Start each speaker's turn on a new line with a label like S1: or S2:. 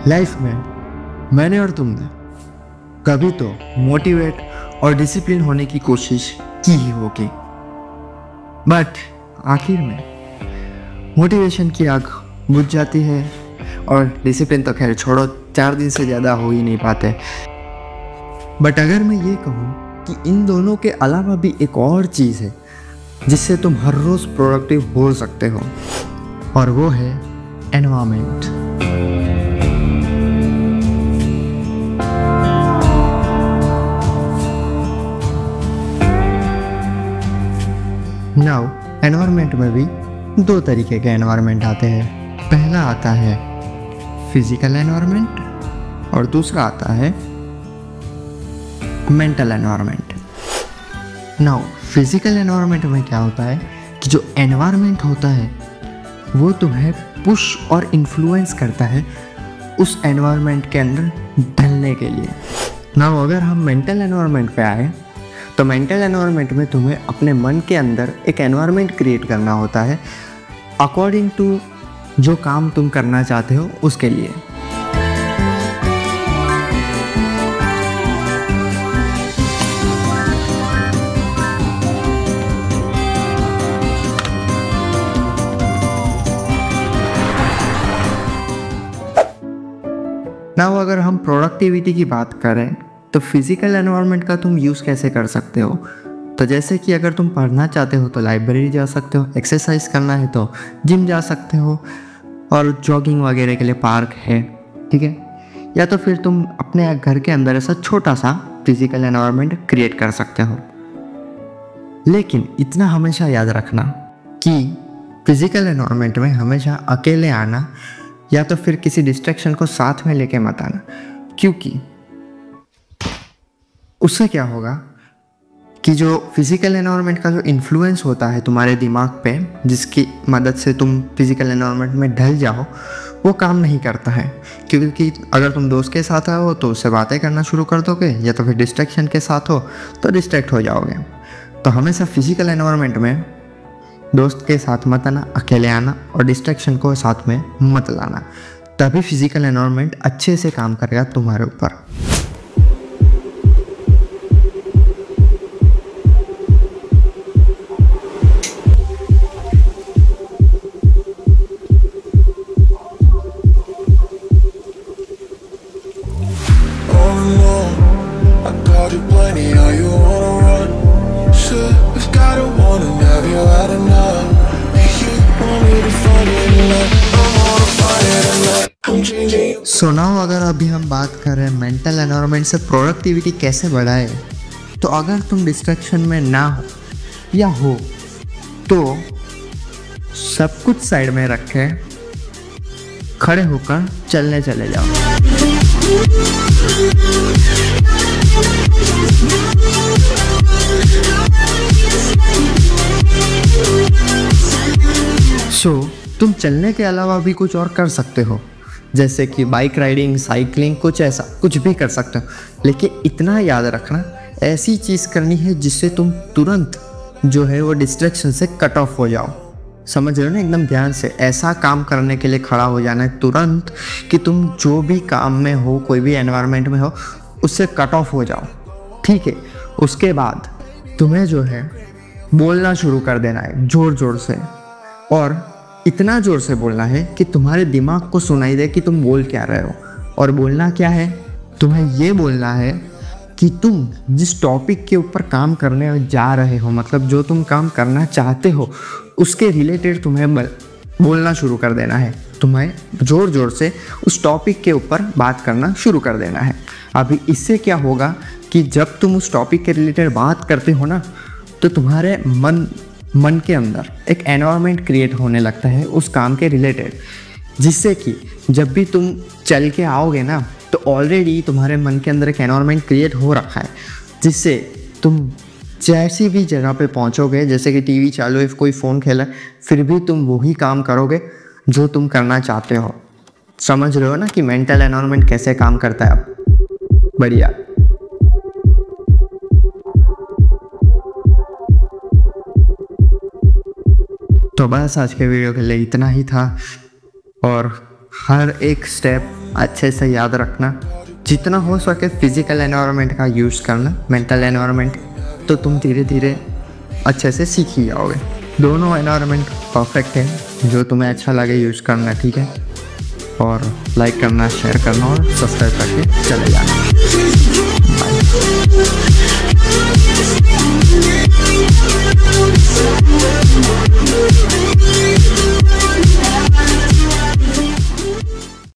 S1: Life में मैंने और तुमने कभी तो मोटिवेट और डिसिप्लिन होने की कोशिश की ही होगी, बट आखिर में मोटिवेशन की आग बुझ जाती है और डिसिप्लिन तो खैर छोड़ो, 4 दिन से ज़्यादा हो ही नहीं पाते। बट अगर मैं ये कहूँ कि इन दोनों के अलावा भी एक और चीज़ है जिससे तुम हर रोज़ प्रोडक्टिव हो सकते हो, और वो है एनवायरनमेंट। नाउ एनवायरनमेंट में भी 2 तरीके के एनवायरनमेंट आते हैं। पहला आता है फिजिकल एनवायरनमेंट और दूसरा आता है mental environment. Now physical environment में क्या होता है कि जो एनवायरनमेंट होता है वो तुम्हें पुश और इन्फ्लुएंस करता है उस एनवायरनमेंट के अंदर ढलने के लिए। नाउ अगर हम मेंटल एनवायरनमेंट पे आए तो मेंटल एनवायरनमेंट में तुम्हें अपने मन के अंदर एक एनवायरनमेंट क्रिएट करना होता है अकॉर्डिंग टू जो काम तुम करना चाहते हो उसके लिए। नाउ अगर हम प्रोडक्टिविटी की बात करें तो फिजिकल एनवायरनमेंट का तुम यूज़ कैसे कर सकते हो। तो जैसे कि अगर तुम पढ़ना चाहते हो तो लाइब्रेरी जा सकते हो, एक्सरसाइज करना है तो जिम जा सकते हो, और जॉगिंग वगैरह के लिए पार्क है, ठीक है। या तो फिर तुम अपने घर के अंदर ऐसा छोटा सा फिजिकल एनवायरनमेंट क्रिएट कर सकते हो। लेकिन इतना हमेशा याद रखना कि फिजिकल एनवायरनमेंट में हमेशा अकेले आना या तो फिर किसी डिस्ट्रैक्शन को साथ में लेके मत आना, क्योंकि उससे क्या होगा कि जो फिजिकल एनवायरनमेंट का जो इन्फ्लुएंस होता है तुम्हारे दिमाग पे, जिसकी मदद से तुम फिजिकल एनवायरनमेंट में ढल जाओ, वो काम नहीं करता है। क्योंकि अगर तुम दोस्त के साथ हो तो उससे बातें करना शुरू कर दोगे, या तो फिर डिस्ट्रैक्शन के साथ हो तो डिस्ट्रैक्ट हो जाओगे। तो हमेशा फिजिकल एनवायरनमेंट में दोस्त के साथ मत आना, अकेले आना, और डिस्ट्रैक्शन को साथ में मत लाना, तभी फिजिकल एनवायरनमेंट अच्छे से काम करेगा तुम्हारे ऊपर। सो नाउ अगर अभी हम बात करें मेंटल एनवायरनमेंट से प्रोडक्टिविटी कैसे बढ़ाए, तो अगर तुम डिस्ट्रैक्शन में ना हो या हो तो सब कुछ साइड में रखे खड़े होकर चलने चले जाओ। तुम चलने के अलावा भी कुछ और कर सकते हो, जैसे कि बाइक राइडिंग, साइकिलिंग, कुछ ऐसा कुछ भी कर सकते हो। लेकिन इतना याद रखना, ऐसी चीज़ करनी है जिससे तुम तुरंत जो है वो डिस्ट्रैक्शन से कट ऑफ हो जाओ। समझ रहे हो ना, एकदम ध्यान से ऐसा काम करने के लिए खड़ा हो जाना है तुरंत कि तुम जो भी काम में हो, कोई भी एनवायरनमेंट में हो, उससे कट ऑफ हो जाओ, ठीक है। उसके बाद तुम्हें जो है बोलना शुरू कर देना है ज़ोर ज़ोर से, और इतना ज़ोर से बोलना है कि तुम्हारे दिमाग को सुनाई दे कि तुम बोल क्या रहे हो। और बोलना क्या है, तुम्हें ये बोलना है कि तुम जिस टॉपिक के ऊपर काम करने जा रहे हो, मतलब जो तुम काम करना चाहते हो, उसके रिलेटेड तुम्हें बोलना शुरू कर देना है। तुम्हें ज़ोर ज़ोर से उस टॉपिक के ऊपर बात करना शुरू कर देना है। अभी इससे क्या होगा कि जब तुम उस टॉपिक के रिलेटेड बात करते हो ना, तो तुम्हारे मन के अंदर एक एनवायरनमेंट क्रिएट होने लगता है उस काम के रिलेटेड, जिससे कि जब भी तुम चल के आओगे ना, तो ऑलरेडी तुम्हारे मन के अंदर एक एनवायरनमेंट क्रिएट हो रखा है, जिससे तुम जैसी भी जगह पे पहुंचोगे, जैसे कि टीवी चालू है, कोई फ़ोन खेला, फिर भी तुम वही काम करोगे जो तुम करना चाहते हो। समझ रहे हो ना कि मेंटल एनवायरनमेंट कैसे काम करता है। अब बढ़िया। तो बस आज के वीडियो के लिए इतना ही था, और हर एक स्टेप अच्छे से याद रखना, जितना हो सके फिजिकल एनवायरनमेंट का यूज़ करना, मेंटल एनवायरनमेंट, तो तुम धीरे धीरे अच्छे से सीख ही जाओगे। दोनों एनवायरनमेंट परफेक्ट है, जो तुम्हें अच्छा लगे यूज़ करना, ठीक है। और लाइक करना, शेयर करना और सब्सक्राइब करके चले जाना। बाय।